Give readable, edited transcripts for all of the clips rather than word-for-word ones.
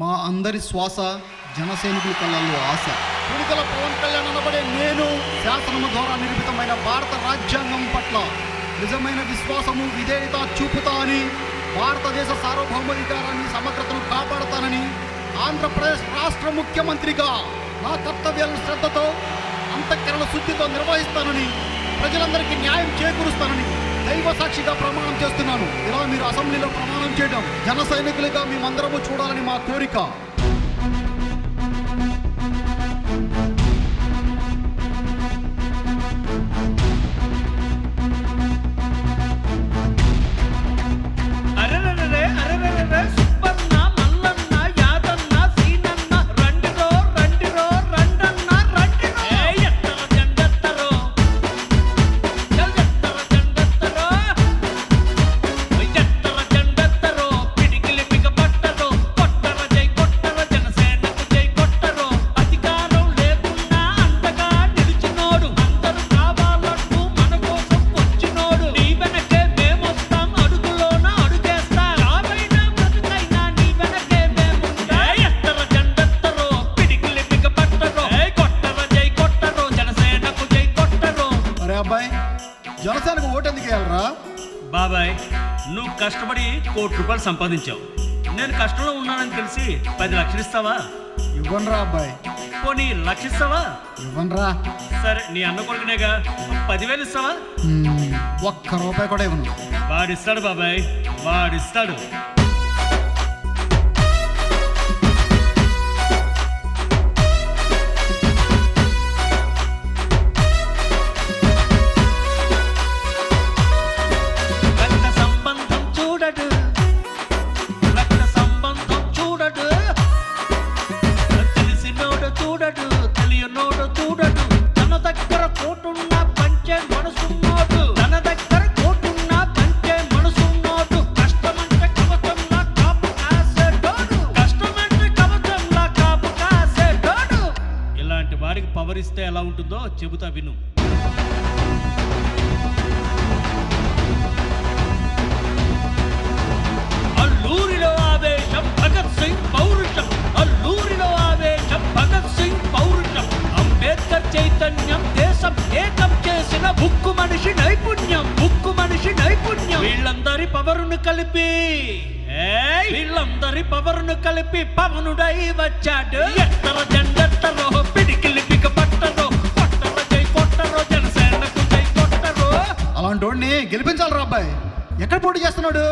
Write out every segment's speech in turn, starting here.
మా అందరి శ్వాస జనసైనికుల కళ్ళల్లో ఆశ. విడుదల పవన్ కళ్యాణ్ అనబడే నేను శాసనము ద్వారా నిర్మితమైన భారత రాజ్యాంగం పట్ల నిజమైన విశ్వాసము విధేయత చూపుతా అని, భారతదేశ సార్వభౌమాధికారాన్ని సమగ్రతను కాపాడతానని, ఆంధ్రప్రదేశ్ రాష్ట్ర ముఖ్యమంత్రిగా నా కర్తవ్యాలను శ్రద్ధతో అంతఃకరణ శుద్ధితో నిర్వహిస్తానని, ప్రజలందరికీ న్యాయం చేకూరుస్తానని దైవ సాక్షిగా ప్రమాణం చేస్తున్నాను. ఇలా మీరు అసెంబ్లీలో ప్రమాణం చేయడం జన సైనికులుగా మేమందరము చూడాలని మా కోరిక. అబ్బాయి, జనసేనకు ఓటు ఎందుకు వేయాలరా? బాబాయ్, నువ్వు కష్టపడి ₹1,00,00,000 సంపాదించావు. నేను కష్టంలో ఉన్నానని తెలిసి 10 లక్షలు ఇస్తావా? ఇవ్వనరా అబ్బాయి. పోనీ 1,00,000 ఇస్తావా? ఇవ్వనరా. సరే, నీ అన్న కొడుకునేగా 10,000 ఇస్తావా? ₹1 కూడా ఇవ్వను. వాడిస్తాడు బాబాయ్, వాడిస్తాడు. వాడికి పవర్ ఇస్తే ఎలా ఉంటుందో చెబుతా విను. అల్లూరిలో ఆవేశం భగత్ సింగ్ పౌరుషం, అల్లూరిలో ఆవేశం భగత్ సింగ్ పౌరుషం, అంబేద్కర్ చైతన్యం దేశం ఏకం చేసిన ఉక్కు మనిషి నైపుణ్యం, ఉక్కు మనిషి నైపుణ్యం. వీళ్ళందరి పవరును కలిపి పవనుడై వచ్చాడు. ఎత్తర జెండెత్తరో, పిడికిలి పిక పట్టరో, కొట్టర జై కొట్టరో, జనసేనకు జై కొట్టరో. అలాంటి వాడిని గెలిపించాలరా అబ్బాయి. ఎక్కడ పోటీ చేస్తున్నాడు?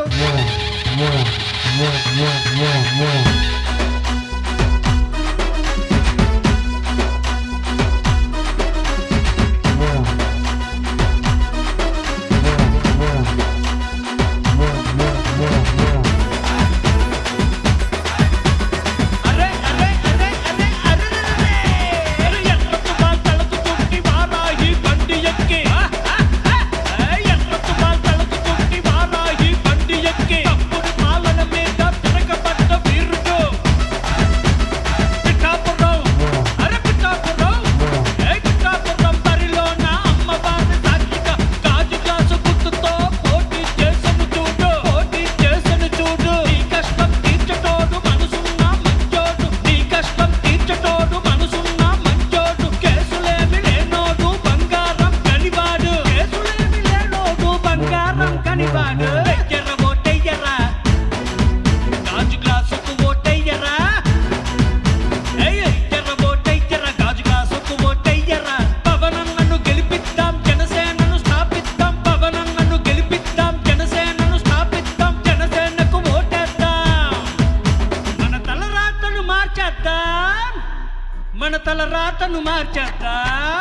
మన తల రాతను మార్చేద్దాం.